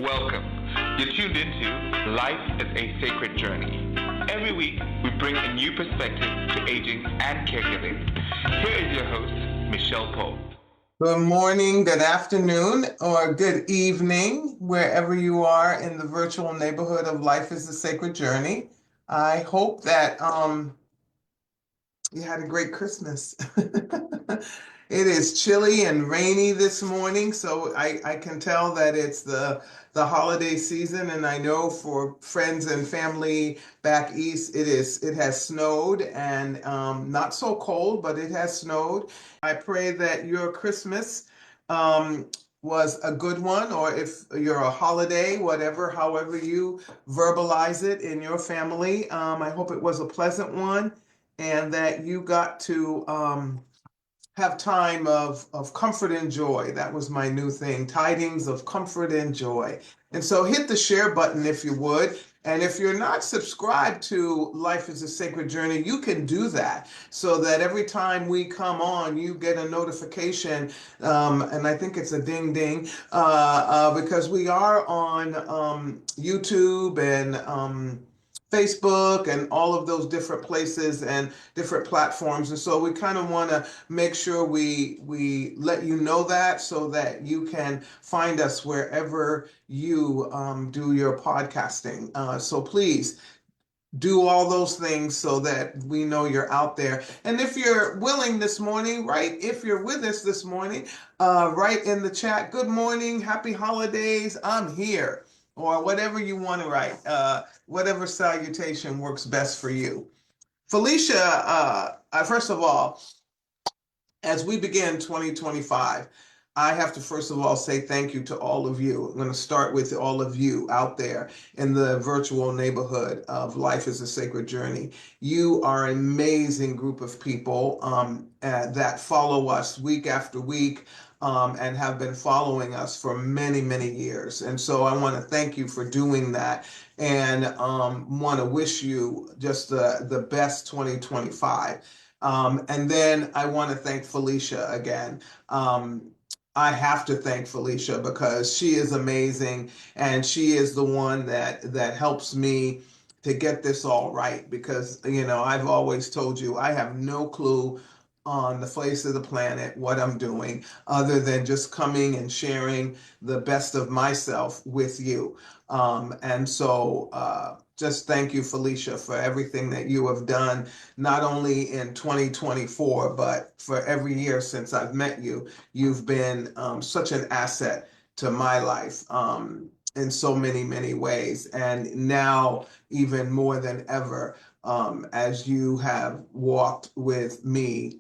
Welcome. You're tuned into Life is a Sacred Journey. Every week, we bring a new perspective to aging and caregiving. Here is your host, Micheal Pope. Good morning, good afternoon, or good evening, wherever you are in the virtual neighborhood of Life is a Sacred Journey. I hope that you had a great Christmas. It is chilly and rainy this morning, so I can tell that it's the holiday season, and I know for friends and family back east, it has snowed and not so cold, but it has snowed. I pray that your Christmas um, was a good one, or if you're a holiday, whatever, however you verbalize it in your family, I hope it was a pleasant one and that you got to have time of comfort and joy. That was my new thing, tidings of comfort and joy. And so hit the share button if you would. And if you're not subscribed to Life is a Sacred Journey, you can do that so that every time we come on, you get a notification. And I think it's a ding ding because we are on YouTube and Facebook and all of those different places and different platforms. And so we kind of want to make sure we let you know that so that you can find us wherever you do your podcasting. So please do all those things so that we know you're out there. And if you're willing this morning, right, if you're with us this morning, write in the chat, good morning, happy holidays, I'm here, or whatever you want to write, whatever salutation works best for you. Felicia, first of all, as we begin 2025, I have to first of all say thank you to all of you. I'm going to start with all of you out there in the virtual neighborhood of Life is a Sacred Journey. You are an amazing group of people that follow us week after week. And have been following us for many, many years. And so I want to thank you for doing that and want to wish you just the best 2025. And then I want to thank Felicia again. I have to thank Felicia because she is amazing and she is the one that helps me to get this all right because I've always told you I have no clue on the face of the planet what I'm doing other than just coming and sharing the best of myself with you. And so just thank you, Felicia, for everything that you have done, not only in 2024, but for every year since I've met you. You've been such an asset to my life in so many, many ways. And now, even more than ever, as you have walked with me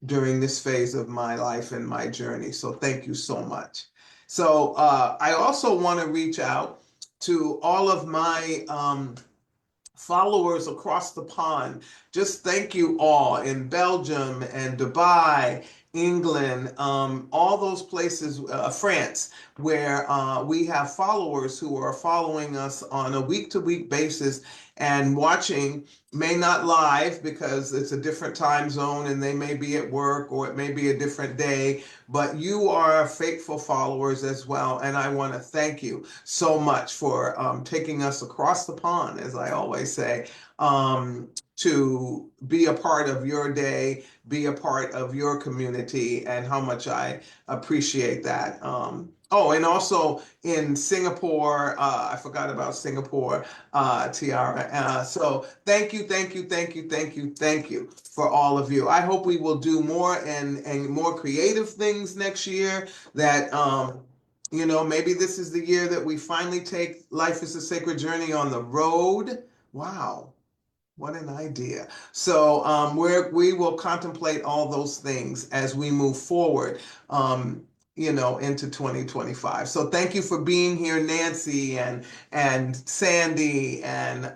during this phase of my life and my journey. So thank you so much. So I also want to reach out to all of my followers across the pond. Just thank you all in Belgium and Dubai, England, all those places, France, where we have followers who are following us on a week to week basis and watching, may not live because it's a different time zone and they may be at work or it may be a different day, but you are faithful followers as well. And I want to thank you so much for taking us across the pond, as I always say, to be a part of your day, be a part of your community, and how much I appreciate that. Oh, and also in Singapore, I forgot about Singapore, Tiara. So thank you, thank you, thank you, thank you, thank you for all of you. I hope we will do more and more creative things next year that maybe this is the year that we finally take Life is a Sacred Journey on the road. Wow. What an idea. So we will contemplate all those things as we move forward, into 2025. So thank you for being here, Nancy and Sandy and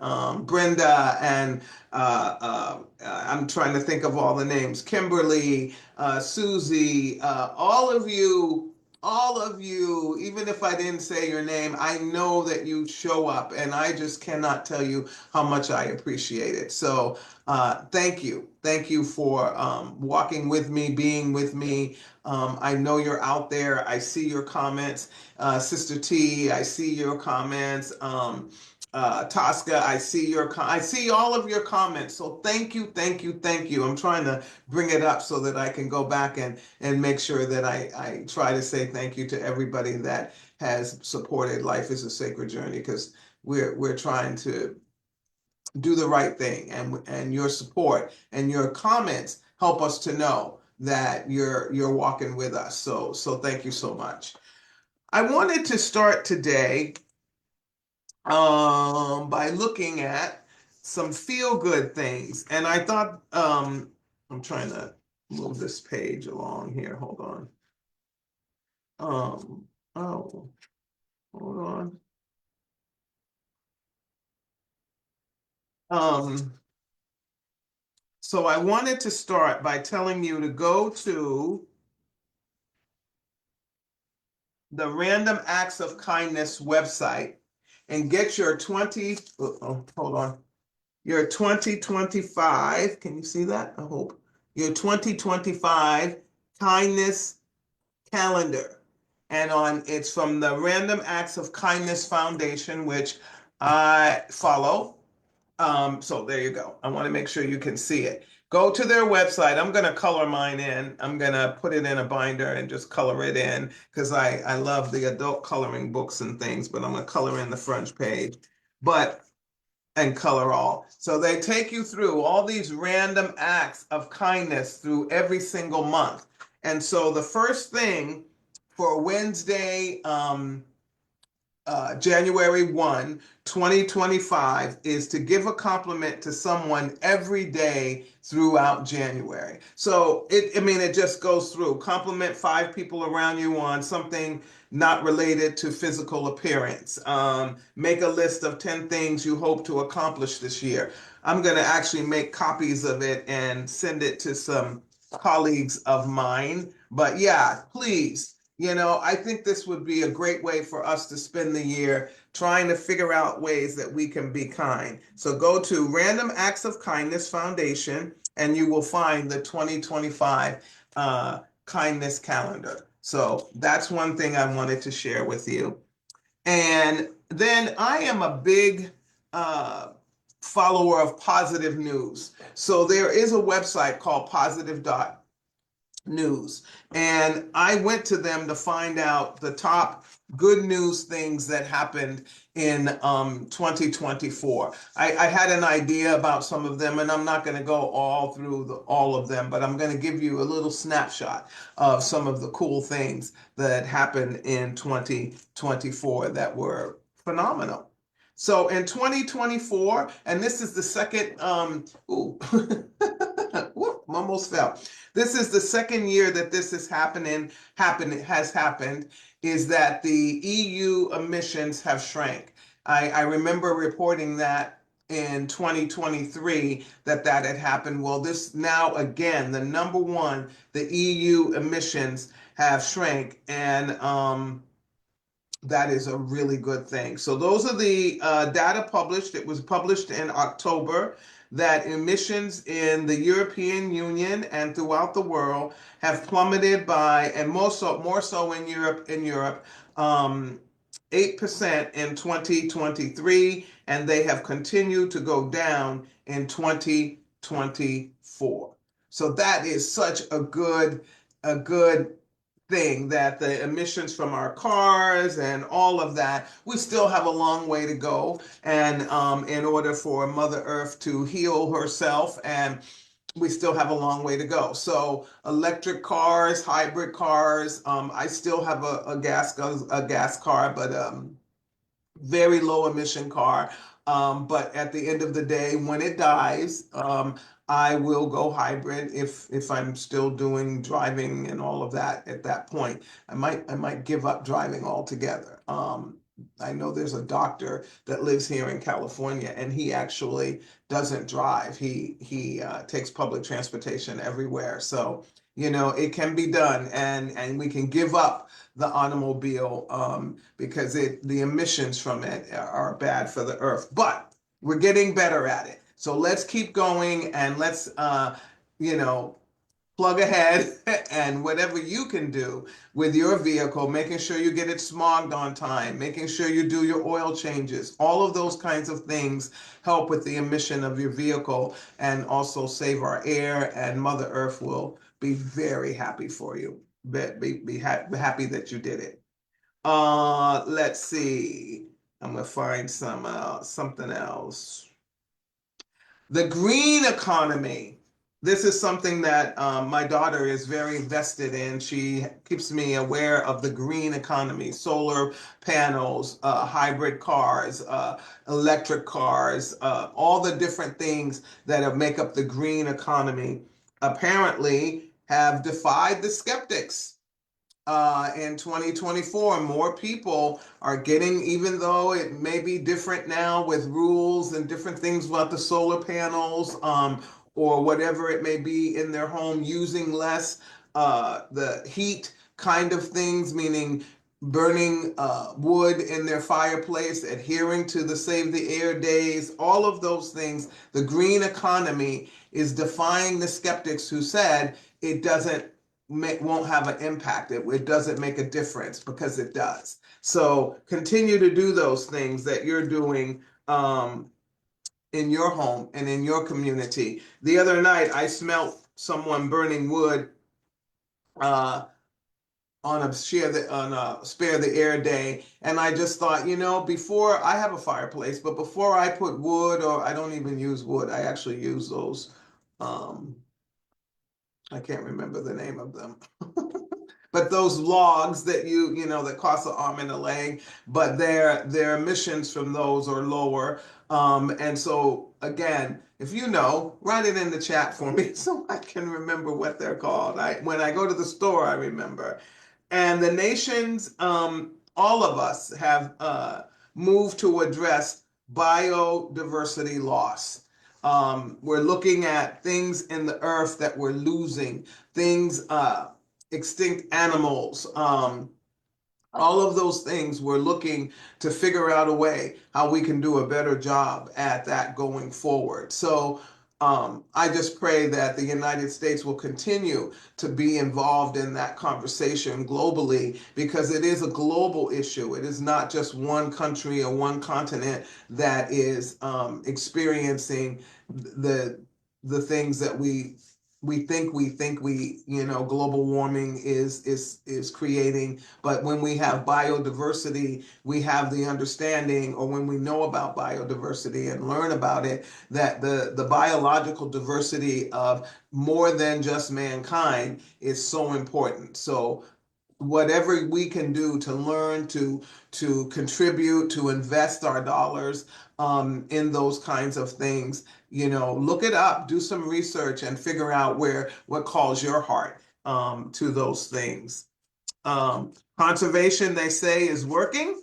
Brenda and I'm trying to think of all the names, Kimberly, Susie, all of you all of you, even if I didn't say your name, I know that you show up, and I just cannot tell you how much I appreciate it. So thank you. Thank you for walking with me, being with me. I know you're out there. I see your comments. Sister T, I see your comments. Tosca, I see all of your comments. So thank you, thank you, thank you. I'm trying to bring it up so that I can go back and make sure that I try to say thank you to everybody that has supported Life is a Sacred Journey, because we're trying to do the right thing, and your support and your comments help us to know that you're walking with us. So thank you so much. I wanted to start today by looking at some feel good things. And I thought, I'm trying to move this page along here. Hold on. Oh, hold on. So I wanted to start by telling you to go to the Random Acts of Kindness website and get your hold on, your 2025, can you see that? I hope. Your 2025 kindness calendar. And it's from the Random Acts of Kindness Foundation, which I follow. So there you go. I want to make sure you can see it. Go to their website. I'm going to color mine in. I'm going to put it in a binder and just color it in, because I love the adult coloring books and things, but I'm going to color in the front page. And color all. So they take you through all these random acts of kindness through every single month. And so the first thing for Wednesday, January 1, 2025, is to give a compliment to someone every day throughout January. So it just goes through. Compliment 5 people around you on something not related to physical appearance. Make a list of 10 things you hope to accomplish this year. I'm going to actually make copies of it and send it to some colleagues of mine. But yeah, please. I think this would be a great way for us to spend the year trying to figure out ways that we can be kind. So go to Random Acts of Kindness Foundation, and you will find the 2025 kindness calendar. So that's one thing I wanted to share with you. And then I am a big follower of positive news. So there is a website called positive.news. And I went to them to find out the top good news things that happened in 2024. I had an idea about some of them, and I'm not going to go all through all of them, but I'm going to give you a little snapshot of some of the cool things that happened in 2024 that were phenomenal. So in 2024, and this is the second, almost fell. This is the second year that this is happened, is that the EU emissions have shrank. I remember reporting that in 2023 that had happened. Well, this now again, the number one, the EU emissions have shrank, and that is a really good thing. So those are the data published. It was published in October, that emissions in the European Union and throughout the world have plummeted by, and more so in Europe, 8% in 2023, and they have continued to go down in 2024. So that is such a good thing, that the emissions from our cars and all of that, we still have a long way to go. And in order for Mother Earth to heal herself, and we still have a long way to go. So electric cars, hybrid cars, I still have a gas car, but very low emission car. But at the end of the day, when it dies, I will go hybrid if I'm still doing driving and all of that at that point. I might give up driving altogether. I know there's a doctor that lives here in California, and he actually doesn't drive. He takes public transportation everywhere. So it can be done, and we can give up the automobile, because the emissions from it are bad for the earth. But we're getting better at it. So let's keep going, and let's you know plug ahead and whatever you can do with your vehicle, making sure you get it smogged on time, making sure you do your oil changes. All of those kinds of things help with the emission of your vehicle and also save our air, and Mother Earth will be very happy for you. Happy that you did it. Let's see. I'm gonna find something else. The green economy. This is something that my daughter is very invested in. She keeps me aware of the green economy, solar panels, hybrid cars, electric cars, all the different things that make up the green economy apparently have defied the skeptics. In 2024, more people are getting, even though it may be different now with rules and different things about the solar panels, or whatever it may be in their home, using less the heat kind of things, meaning burning wood in their fireplace, adhering to the Save the Air days, all of those things. The green economy is defying the skeptics who said it won't have an impact. It doesn't make a difference, because it does. So continue to do those things that you're doing in your home and in your community. The other night, I smelt someone burning wood uh, on a spare the air day, and I just thought, before I have a fireplace, but before I put wood, or I don't even use wood, I actually use those. Um, I can't remember the name of them. But those logs that that cost an arm and a leg, but their emissions from those are lower. And so again, if you know, write it in the chat for me so I can remember what they're called. When I go to the store, I remember. And the nations, all of us have moved to address biodiversity loss. We're looking at things in the earth that we're losing, things, extinct animals, all of those things. We're looking to figure out a way how we can do a better job at that going forward. So I just pray that the United States will continue to be involved in that conversation globally, because it is a global issue. It is not just one country or one continent that is experiencing the things that we think global warming is creating. But when we have biodiversity, we have the understanding, or when we know about biodiversity and learn about it, that the biological diversity of more than just mankind is so important. So whatever we can do to learn to contribute, to invest our dollars in those kinds of things, look it up, do some research, and figure out what calls your heart to those things. Conservation, they say, is working.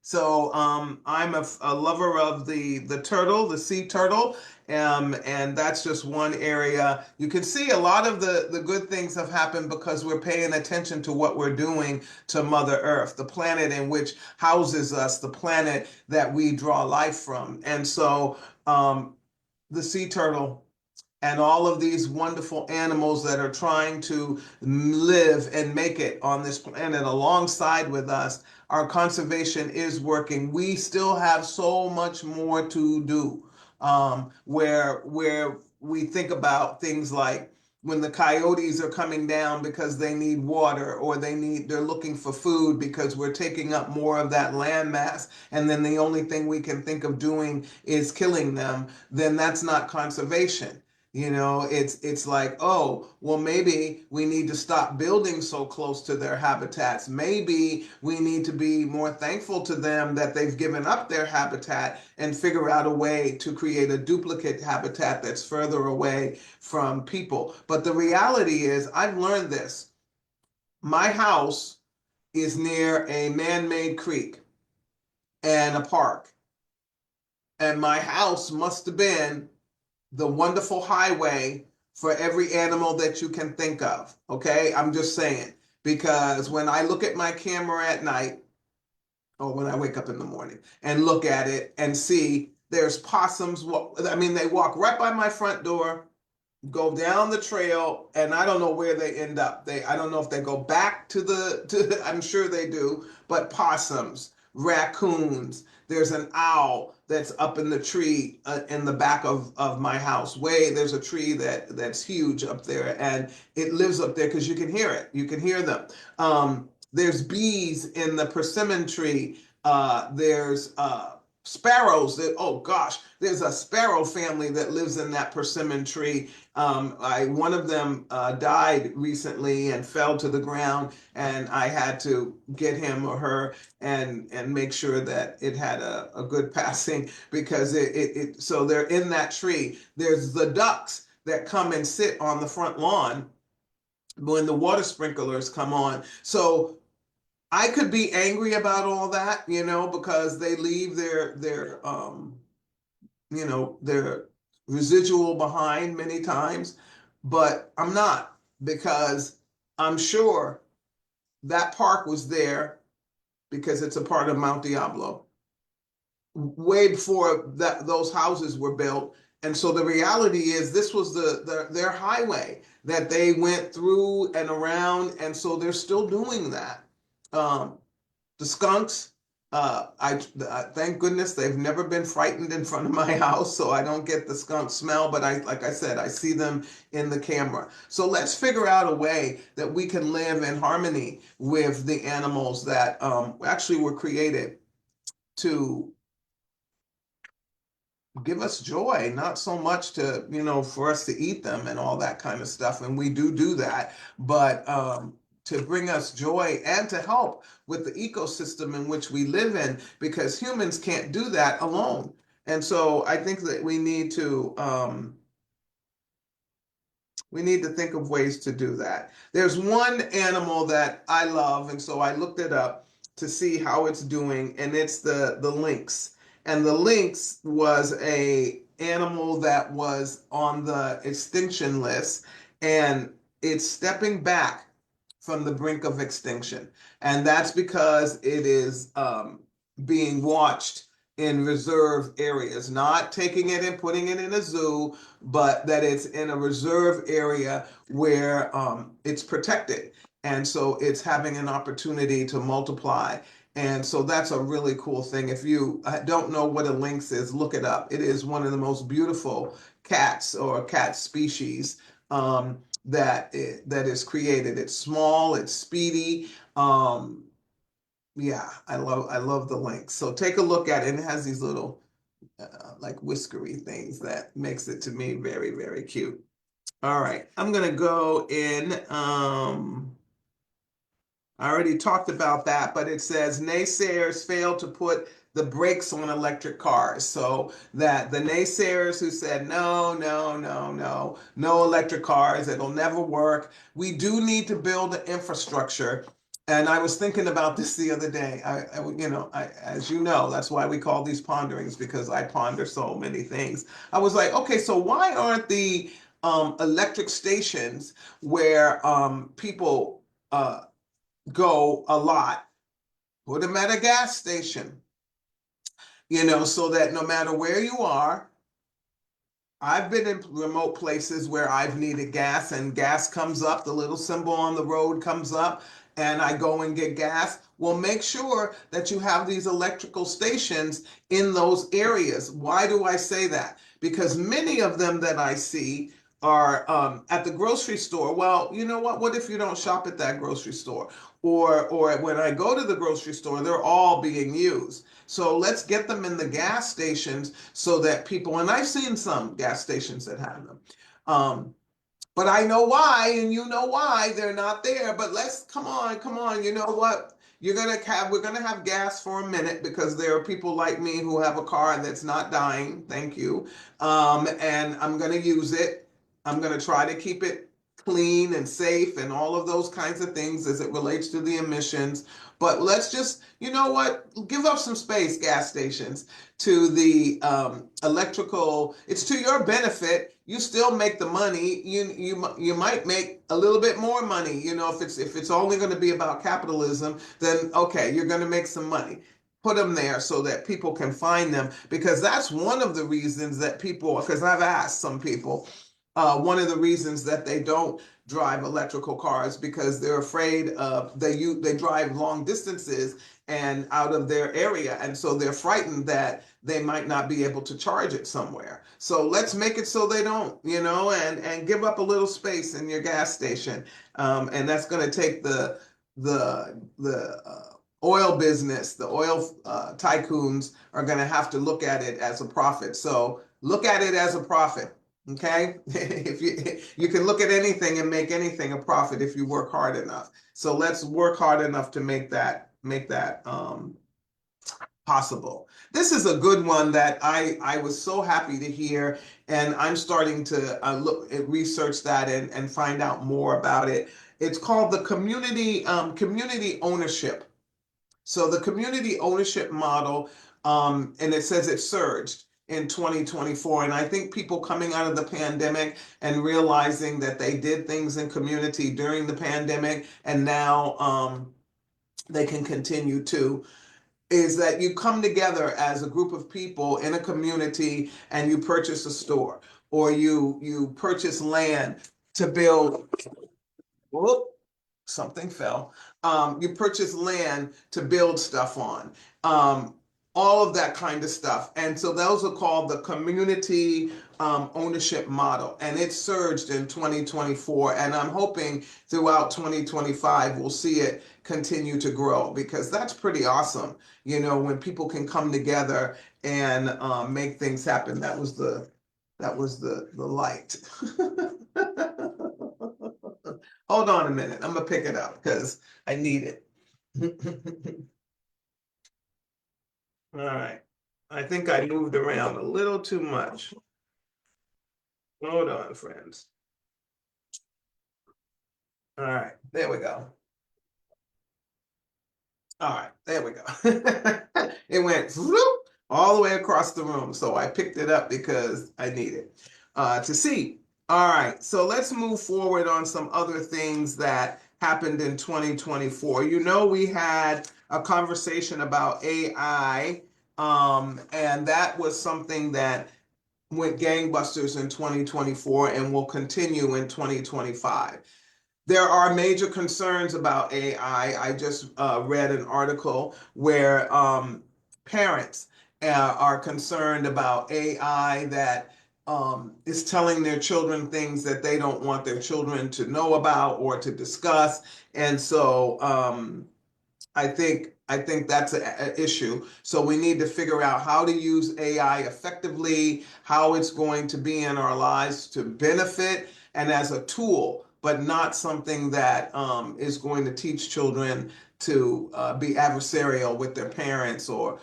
So I'm a lover of the turtle, the sea turtle, and that's just one area. You can see a lot of the good things have happened because we're paying attention to what we're doing to Mother Earth, the planet in which houses us, the planet that we draw life from. And so the sea turtle and all of these wonderful animals that are trying to live and make it on this planet alongside with us, our conservation is working. We still have so much more to do, where we think about things like when the coyotes are coming down because they need water, or they're looking for food because we're taking up more of that land mass, and then the only thing we can think of doing is killing them. Then that's not conservation. It's like, oh, well, maybe we need to stop building so close to their habitats. Maybe we need to be more thankful to them that they've given up their habitat, and figure out a way to create a duplicate habitat that's further away from people. But the reality is, I've learned this. My house is near a man-made creek and a park. And my house must have been the wonderful highway for every animal that you can think of. Okay, I'm just saying, because when I look at my camera at night, or when I wake up in the morning and look at it and see there's possums. I mean, they walk right by my front door, go down the trail, and I don't know where they end up. I don't know if they go back I'm sure they do, but possums, raccoons, there's an owl that's up in the tree in the back of my house. There's a tree that's huge up there, and it lives up there because you can hear it. You can hear them. There's bees in the persimmon tree. There's sparrows oh gosh, there's a sparrow family that lives in that persimmon tree. One of them died recently and fell to the ground, and I had to get him or her and make sure that it had a good passing, because so they're in that tree. There's the ducks that come and sit on the front lawn when the water sprinklers come on. So I could be angry about all that, because they leave their residual behind many times, but I'm not, because I'm sure that park was there because it's a part of Mount Diablo way before those houses were built. And so the reality is this was their highway that they went through and around, and so they're still doing that. The skunks, I thank goodness they've never been frightened in front of my house, so I don't get the skunk smell. But like I said, I see them in the camera. So let's figure out a way that we can live in harmony with the animals that actually were created to give us joy, not so much to, for us to eat them and all that kind of stuff. And we do that, but to bring us joy and to help with the ecosystem in which we live in, because humans can't do that alone. And so I think that we need to think of ways to do that. There's one animal that I love, and so I looked it up to see how it's doing, and it's the lynx. And the lynx was a animal that was on the extinction list, and it's stepping back from the brink of extinction. And that's because it is being watched in reserve areas, not taking it and putting it in a zoo, but that it's in a reserve area where it's protected. And so it's having an opportunity to multiply. And so that's a really cool thing. If you don't know what a lynx is, look it up. It is one of the most beautiful cats or cat species that is created. It's small, it's speedy. Yeah, I love the lynx. So take a look at it. It has these little like whiskery things that makes it to me very, very cute. All right, I'm gonna go in. I already talked about that, but it says naysayers fail to put the brakes on electric cars. So that the naysayers who said no, no, no, no, no electric cars, it'll never work. We do need to build an infrastructure. And I was thinking about this the other day. As you know, that's why we call these ponderings, because I ponder so many things. I was like, okay, so why aren't the electric stations where people go a lot, put them at a gas station, so that no matter where you are. I've been in remote places where I've needed gas, and gas comes up, the little symbol on the road comes up, and I go and get gas. Well, make sure that you have these electrical stations in those areas. Why do I say that? Because many of them that I see are at the grocery store. Well, you know what? What if you don't shop at that grocery store? Or when I go to the grocery store, they're all being used. So let's get them in the gas stations so that people, and I've seen some gas stations that have them. But I know why, and you know why they're not there. But come on. You know what? We're gonna have gas for a minute, because there are people like me who have a car that's not dying. Thank you. And I'm gonna use it. I'm gonna try to keep it clean and safe and all of those kinds of things as it relates to the emissions. But let's just, you know what, give up some space, gas stations, to the electrical. It's to your benefit. You still make the money. You might make a little bit more money. You know, if it's only going to be about capitalism, then okay, you're going to make some money. Put them there so that people can find them, because that's one of the reasons that people, because I've asked some people, one of the reasons that they don't drive electrical cars, because they're afraid of they drive long distances and out of their area, and so they're frightened that they might not be able to charge it somewhere. So let's make it so they don't, you know, and give up a little space in your gas station, and that's going to take the oil business, the oil tycoons are going to have to look at it as a profit. So look at it as a profit. Okay, if you can look at anything and make anything a profit if you work hard enough. So let's work hard enough to make that possible. This is a good one that I was so happy to hear, and I'm starting to research that and find out more about it. It's called the community ownership. So the community ownership model, and it says it surged in 2024. And I think people coming out of the pandemic and realizing that they did things in community during the pandemic, and now they can continue to, is that you come together as a group of people in a community and you purchase a store, or you purchase land to build. Whoop, something fell. You purchase land to build stuff on, all of that kind of stuff. And so those are called the community ownership model. And it surged in 2024. And I'm hoping throughout 2025, we'll see it continue to grow, because that's pretty awesome. You know, when people can come together and make things happen. That was the light. Hold on a minute. I'm gonna pick it up because I need it. All right. I think I moved around a little too much. Hold on, friends. All right, there we go. All right, there we go. It went all the way across the room. So I picked it up because I need it to see. All right, so let's move forward on some other things that happened in 2024. You know, we had a conversation about AI, and that was something that went gangbusters in 2024 and will continue in 2025. There are major concerns about AI. I just read an article where parents are concerned about AI that is telling their children things that they don't want their children to know about or to discuss. And so I think that's an issue. So we need to figure out how to use AI effectively, how it's going to be in our lives to benefit and as a tool, but not something that is going to teach children to be adversarial with their parents or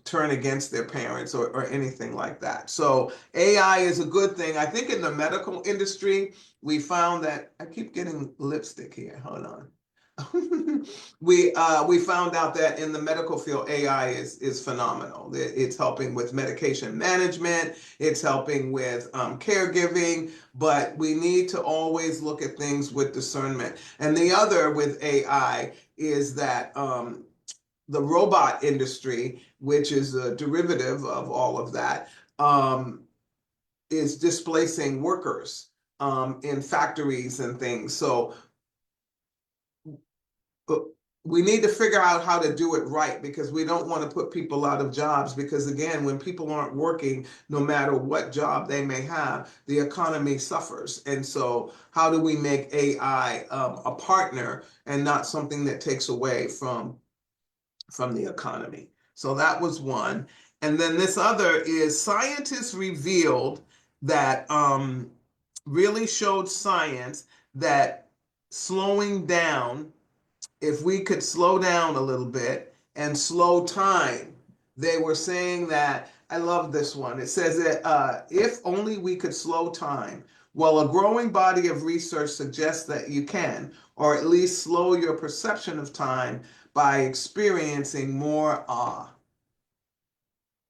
turn against their parents or anything like that. So AI is a good thing. I think in the medical industry, we found that I keep getting lipstick here. Hold on. We found out that in the medical field, AI is phenomenal. It's helping with medication management. It's helping with caregiving, but we need to always look at things with discernment. And the other with AI is that the robot industry, which is a derivative of all of that, is displacing workers in factories and things. So but we need to figure out how to do it right, because we don't want to put people out of jobs, because again, when people aren't working, no matter what job they may have, the economy suffers. And so how do we make AI a partner and not something that takes away from the economy? So that was one. And then this other is scientists revealed that really showed science that slowing down, if we could slow down a little bit and slow time, they were saying that, I love this one. It says that if only we could slow time, Well, a growing body of research suggests that you can, or at least slow your perception of time by experiencing more awe.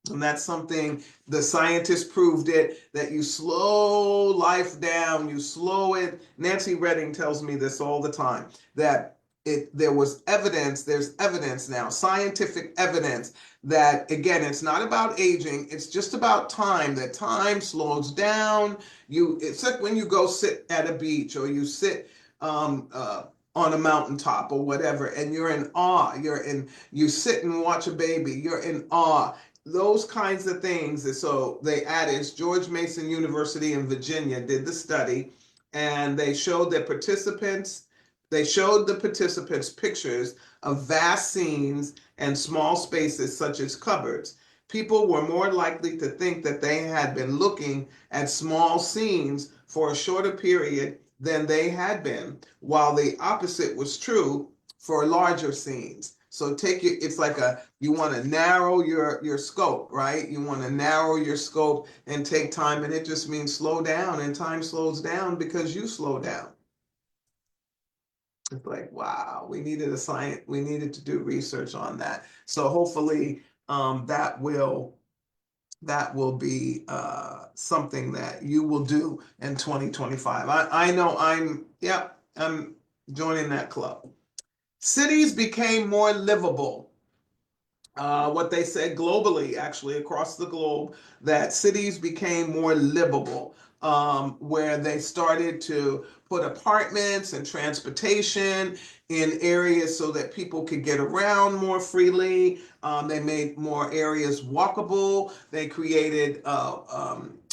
And that's something the scientists proved it, that you slow life down, you slow it. Nancy Redding tells me this all the time, that there's evidence now, scientific evidence that, again, it's not about aging, it's just about time, that time slows down. It's like when you go sit at a beach, or you sit on a mountaintop or whatever, and you're in awe, you sit and watch a baby, you're in awe, those kinds of things. And so they added, George Mason University in Virginia did the study, and they showed the participants pictures of vast scenes and small spaces such as cupboards. People were more likely to think that they had been looking at small scenes for a shorter period than they had been, while the opposite was true for larger scenes. So it's like you want to narrow your scope, right? You want to narrow your scope and take time, and it just means slow down, and time slows down because you slow down. It's like, wow, we needed to do research on that. So hopefully that will be something that you will do in 2025. I know I'm joining that club. Cities became more livable. What they said globally, actually across the globe, that cities became more livable, where they started to put apartments and transportation in areas so that people could get around more freely. They made more areas walkable. They created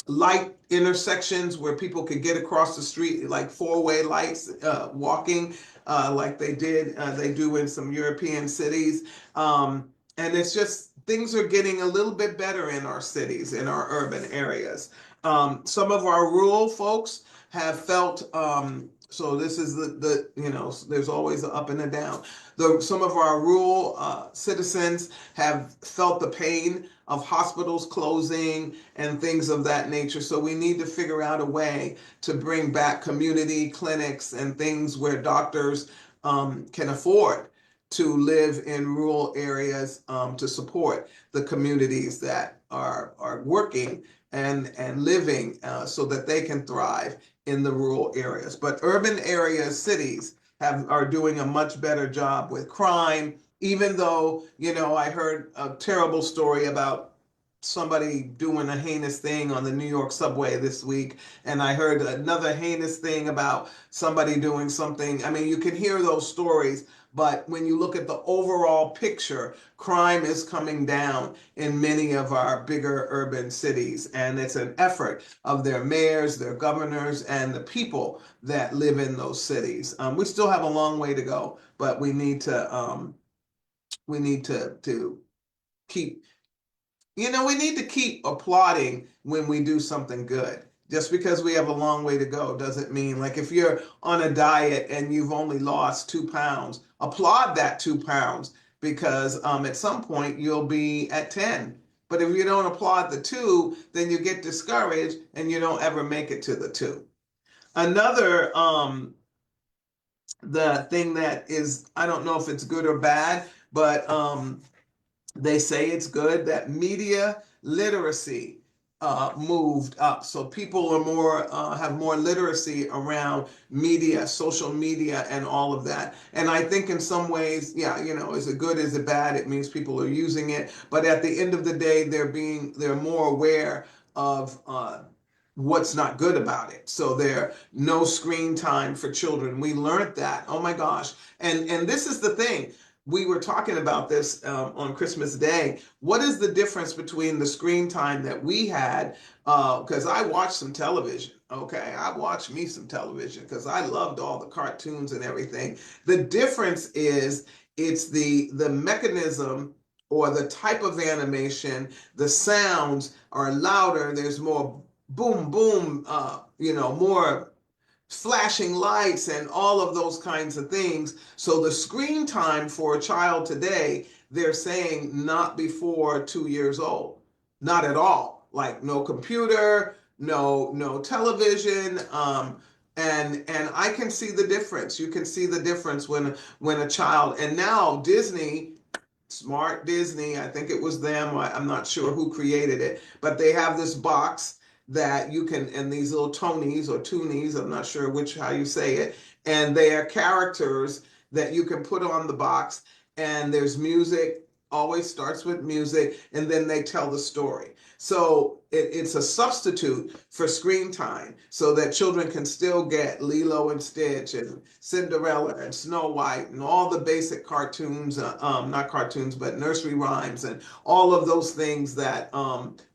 light intersections where people could get across the street, like four-way lights, walking, like they do in some European cities. And it's just, things are getting a little bit better in our cities, in our urban areas. Some of our rural folks have felt, so this is there's always an up and a down. Some of our rural citizens have felt the pain of hospitals closing and things of that nature. So we need to figure out a way to bring back community clinics and things where doctors can afford to live in rural areas, to support the communities that are working and living, so that they can thrive in the rural areas. But urban areas, cities are doing a much better job with crime, even though, I heard a terrible story about somebody doing a heinous thing on the New York subway this week, and I heard another heinous thing about somebody doing something. I mean, you can hear those stories, but when you look at the overall picture, crime is coming down in many of our bigger urban cities, and it's an effort of their mayors, their governors, and the people that live in those cities. We still have a long way to go, but we need to keep we need to keep applauding when we do something good. Just because we have a long way to go doesn't mean, like, if you're on a diet and you've only lost 2 pounds, applaud that 2 pounds, because at some point you'll be at 10. But if you don't applaud the 2, then you get discouraged and you don't ever make it to the 2. Another the thing that is, I don't know if it's good or bad, but they say it's good, that media literacy moved up. So people have more literacy around media, social media, and all of that. And I think in some ways, is it good, is it bad? It means people are using it. But at the end of the day, they're more aware of what's not good about it. So there, no screen time for children. We learned that. Oh my gosh. And this is the thing. We were talking about this on Christmas Day. What is the difference between the screen time that we had? Because I watched some television. Okay, I watched me some television because I loved all the cartoons and everything. The difference is, it's the mechanism or the type of animation. The sounds are louder. There's more boom, boom. More flashing lights and all of those kinds of things. So the screen time for a child today, they're saying not before 2 years old. Not at all. Like, no computer, no television. And I can see the difference. You can see the difference when a child, and now Disney, Smart Disney, I think it was them. I'm not sure who created it, but they have this box that you can, and these little Tonys or Toonies, I'm not sure which how you say it, and they are characters that you can put on the box, and there's music, always starts with music, and then they tell the story. So it's a substitute for screen time so that children can still get Lilo and Stitch and Cinderella and Snow White and all the basic cartoons, not cartoons, but nursery rhymes and all of those things that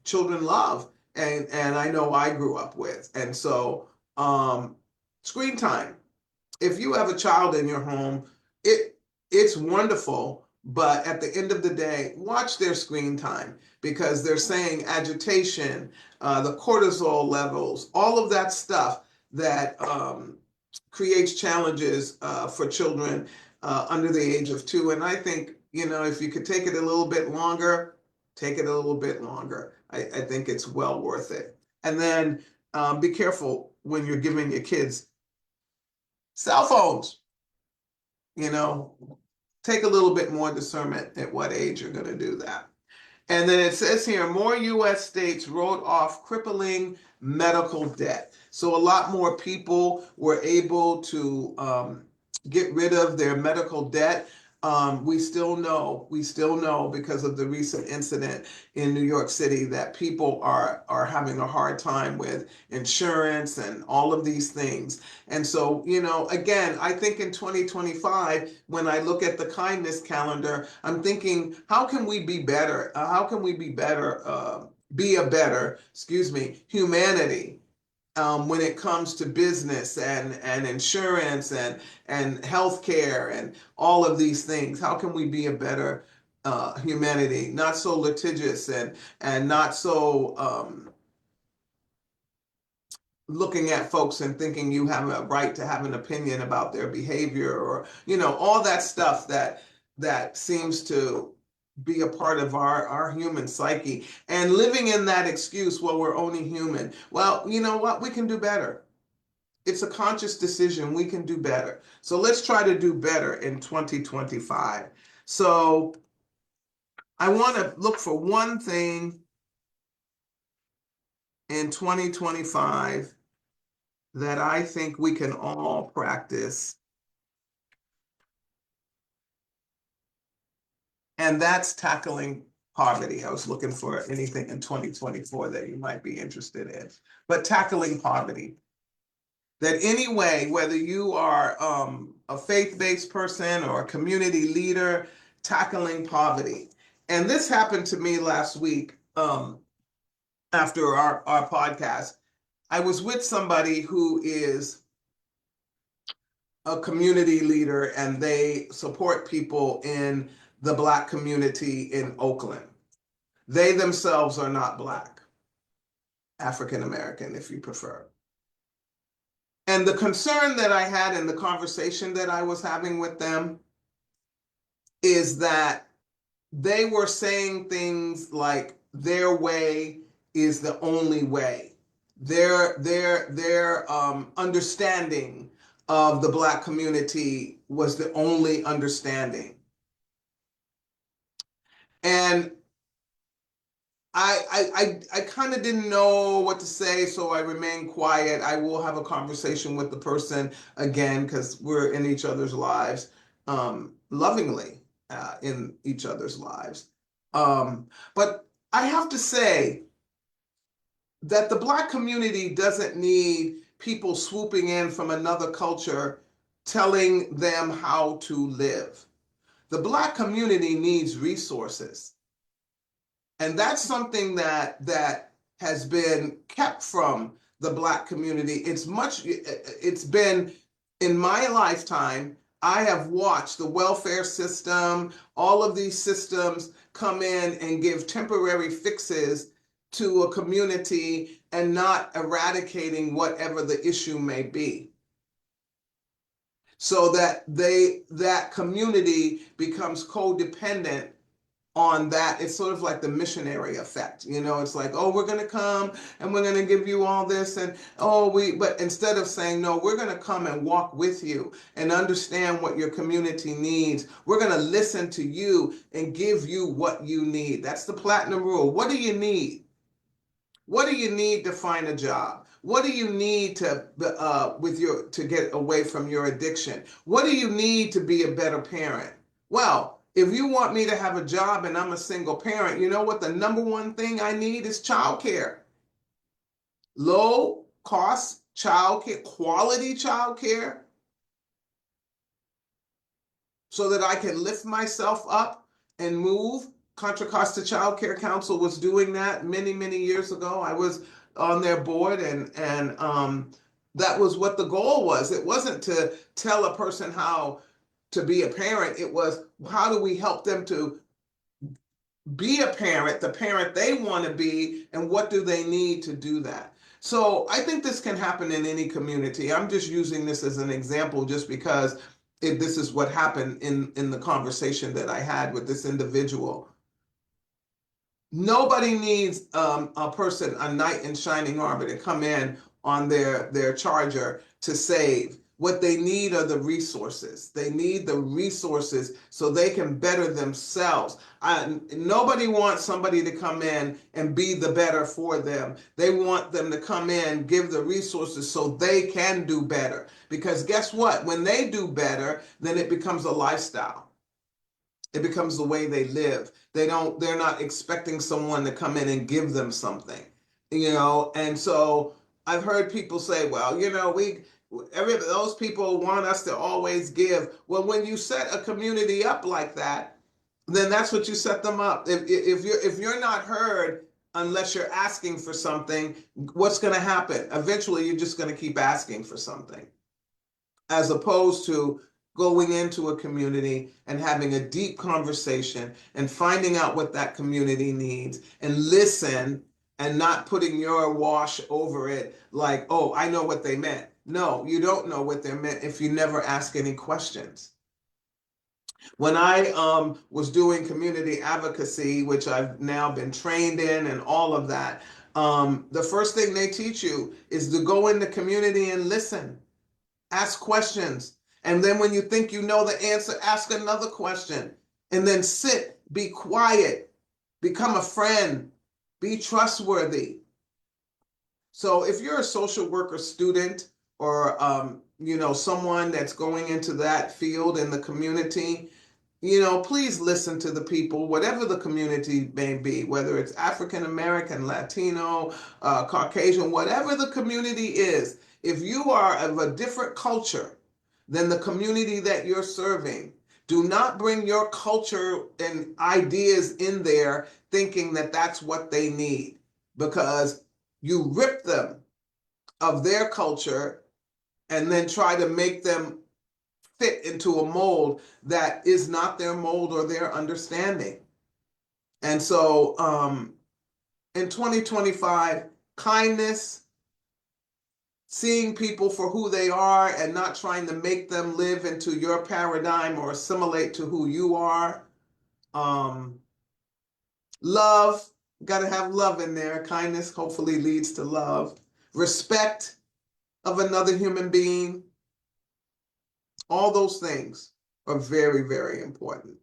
children love. And I know I grew up with. And so screen time. If you have a child in your home, it's wonderful. But at the end of the day, watch their screen time because they're saying agitation, the cortisol levels, all of that stuff that creates challenges for children under the age of 2. And I think, if you could take it a little bit longer, take it a little bit longer. I think it's well worth it. And then be careful when you're giving your kids cell phones. Take a little bit more discernment at what age you're going to do that. And then it says here, more U.S. states wrote off crippling medical debt. So a lot more people were able to get rid of their medical debt. We still know because of the recent incident in New York City that people are having a hard time with insurance and all of these things. And so, again, I think in 2025, when I look at the kindness calendar, I'm thinking, how can we be better? How can we be better, be a better, humanity? When it comes to business and insurance and healthcare and all of these things, how can we be a better humanity? Not so litigious and not so looking at folks and thinking you have a right to have an opinion about their behavior or all that stuff that seems to be a part of our human psyche, and living in that excuse, well, we're only human. Well, you know what? We can do better. It's a conscious decision. We can do better. So let's try to do better in 2025. So I want to look for one thing in 2025 that I think we can all practice. And that's tackling poverty. I was looking for anything in 2024 that you might be interested in. But tackling poverty. That anyway, whether you are a faith-based person or a community leader, tackling poverty. And this happened to me last week after our podcast. I was with somebody who is a community leader and they support people in the Black community in Oakland. They themselves are not Black, African American, if you prefer. And the concern that I had in the conversation that I was having with them is that they were saying things like their way is the only way. Their understanding of the Black community was the only understanding. And I kind of didn't know what to say, so I remained quiet. I will have a conversation with the person again because we're in each other's lives, lovingly in each other's lives. But I have to say that the Black community doesn't need people swooping in from another culture telling them how to live. The Black community needs resources. And that's something that has been kept from the Black community. It's been in my lifetime, I have watched the welfare system, all of these systems come in and give temporary fixes to a community and not eradicating whatever the issue may be. So that that community becomes codependent on that. It's sort of like the missionary effect. It's like, oh, we're going to come and we're going to give you all this. And but instead of saying, no, we're going to come and walk with you and understand what your community needs. We're going to listen to you and give you what you need. That's the platinum rule. What do you need? What do you need to find a job? What do you need to get away from your addiction? What do you need to be a better parent? Well, if you want me to have a job and I'm a single parent, you know what the number one thing I need is childcare. Low cost childcare, quality childcare, so that I can lift myself up and move. Contra Costa Child Care Council was doing that many, many years ago. I was on their board, and that was what the goal was. It wasn't to tell a person how to be a parent. It was, how do we help them to be a parent, the parent they want to be, and what do they need to do that? So I think this can happen in any community. I'm just using this as an example just because this is what happened in the conversation that I had with this individual. Nobody needs a person, a knight in shining armor, to come in on their charger to save. What they need are the resources. They need the resources so they can better themselves. Nobody wants somebody to come in and be the better for them. They want them to come in, give the resources so they can do better. Because guess what? When they do better, then it becomes a lifestyle. It becomes the way they live. They're not expecting someone to come in and give them something, and so I've heard people say, well, those people want us to always give. Well, when you set a community up like that, then that's what you set them up. If you're not heard unless you're asking for something, what's going to happen? Eventually, you're just going to keep asking for something, as opposed to going into a community and having a deep conversation and finding out what that community needs and listen, and not putting your wash over it like, oh, I know what they meant. No, you don't know what they meant if you never ask any questions. When I was doing community advocacy, which I've now been trained in and all of that, the first thing they teach you is to go in the community and listen. Ask questions. And then when you think you know the answer, ask another question. And then sit, be quiet, become a friend, be trustworthy. So if you're a social worker student, or someone that's going into that field in the community, please listen to the people, whatever the community may be, whether it's African American, Latino, Caucasian, whatever the community is. If you are of a different culture than the community that you're serving, do not bring your culture and ideas in there thinking that that's what they need, because you rip them of their culture and then try to make them fit into a mold that is not their mold or their understanding. And so in 2025, kindness, seeing people for who they are and not trying to make them live into your paradigm or assimilate to who you are. Love, got to have love in there. Kindness hopefully leads to love. Respect of another human being. All those things are very, very important.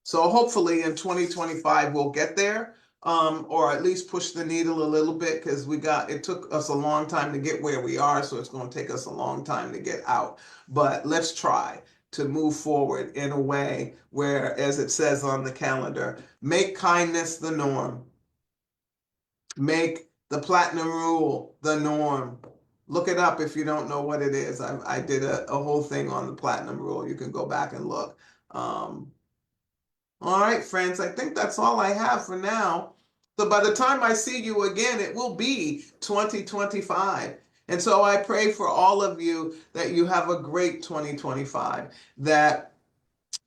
So hopefully in 2025, we'll get there, or at least push the needle a little bit, because it took us a long time to get where we are, so it's going to take us a long time to get out. But let's try to move forward in a way where, as it says on the calendar, make kindness the norm. Make the platinum rule the norm. Look it up if you don't know what it is. I did a whole thing on the platinum rule. You can go back and look. All right, friends, I think that's all I have for now. So by the time I see you again, it will be 2025. And so I pray for all of you that you have a great 2025, that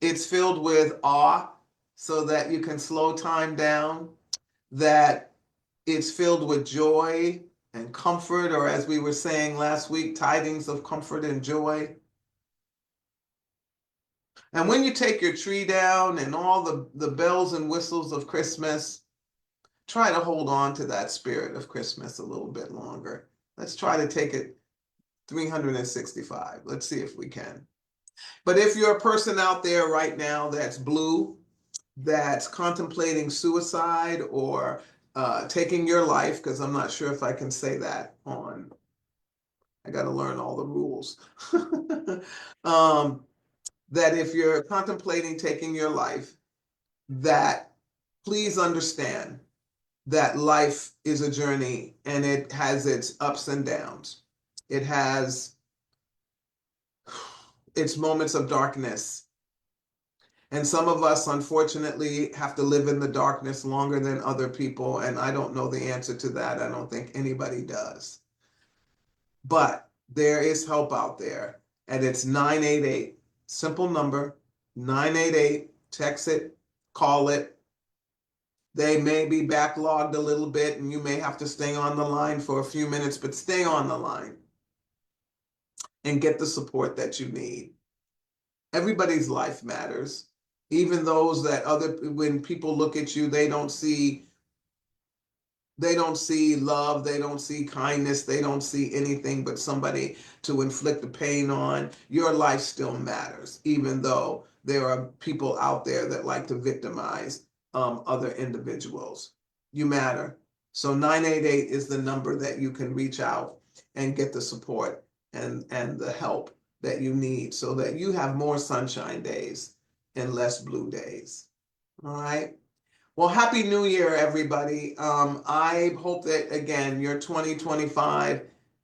it's filled with awe so that you can slow time down, that it's filled with joy and comfort, or as we were saying last week, tidings of comfort and joy. And when you take your tree down and all the bells and whistles of Christmas, try to hold on to that spirit of Christmas a little bit longer. Let's try to take it 365. Let's see if we can. But if you're a person out there right now that's blue, that's contemplating suicide or taking your life, because I'm not sure if I can say that on, I got to learn all the rules. That if you're contemplating taking your life, that please understand that life is a journey and it has its ups and downs. It has its moments of darkness. And some of us, unfortunately, have to live in the darkness longer than other people. And I don't know the answer to that. I don't think anybody does. But there is help out there. And it's 988, simple number, 988, text it, call it. They may be backlogged a little bit and you may have to stay on the line for a few minutes, but stay on the line and get the support that you need. Everybody's life matters. Even those that when people look at you, they don't see love, they don't see kindness, they don't see anything but somebody to inflict the pain on. Your life still matters, even though there are people out there that like to victimize other individuals. You matter. So 988 is the number that you can reach out and get the support and the help that you need so that you have more sunshine days and less blue days. All right. Well, Happy New Year, everybody. I hope that, again, your 2025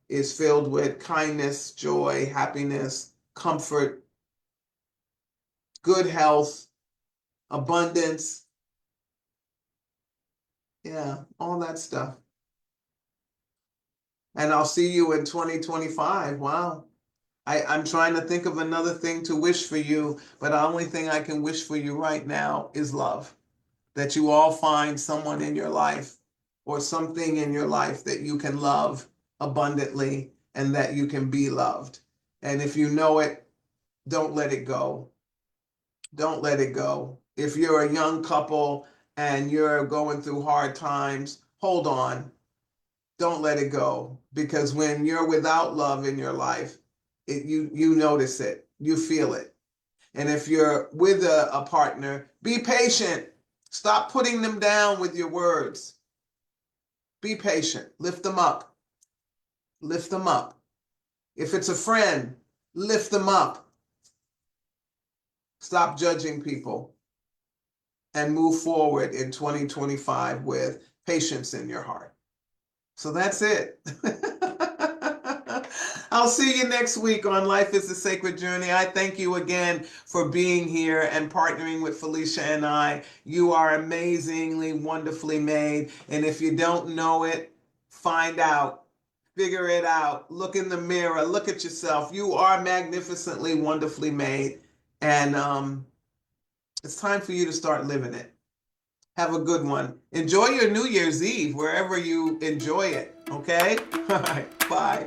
is filled with kindness, joy, happiness, comfort, good health, abundance. Yeah, all that stuff. And I'll see you in 2025. Wow. I'm trying to think of another thing to wish for you, but the only thing I can wish for you right now is love. That you all find someone in your life or something in your life that you can love abundantly and that you can be loved. And if you know it, don't let it go. Don't let it go. If you're a young couple and you're going through hard times, hold on. Don't let it go. Because when you're without love in your life, you notice it, you feel it. And if you're with a partner, be patient. Stop putting them down with your words. Be patient. Lift them up. Lift them up. If it's a friend, lift them up. Stop judging people and move forward in 2025 with patience in your heart. So that's it. I'll see you next week on Life is a Sacred Journey. I thank you again for being here and partnering with Felicia and I. You are amazingly, wonderfully made. And if you don't know it, find out. Figure it out. Look in the mirror. Look at yourself. You are magnificently, wonderfully made. And it's time for you to start living it. Have a good one. Enjoy your New Year's Eve wherever you enjoy it. Okay? All right. Bye.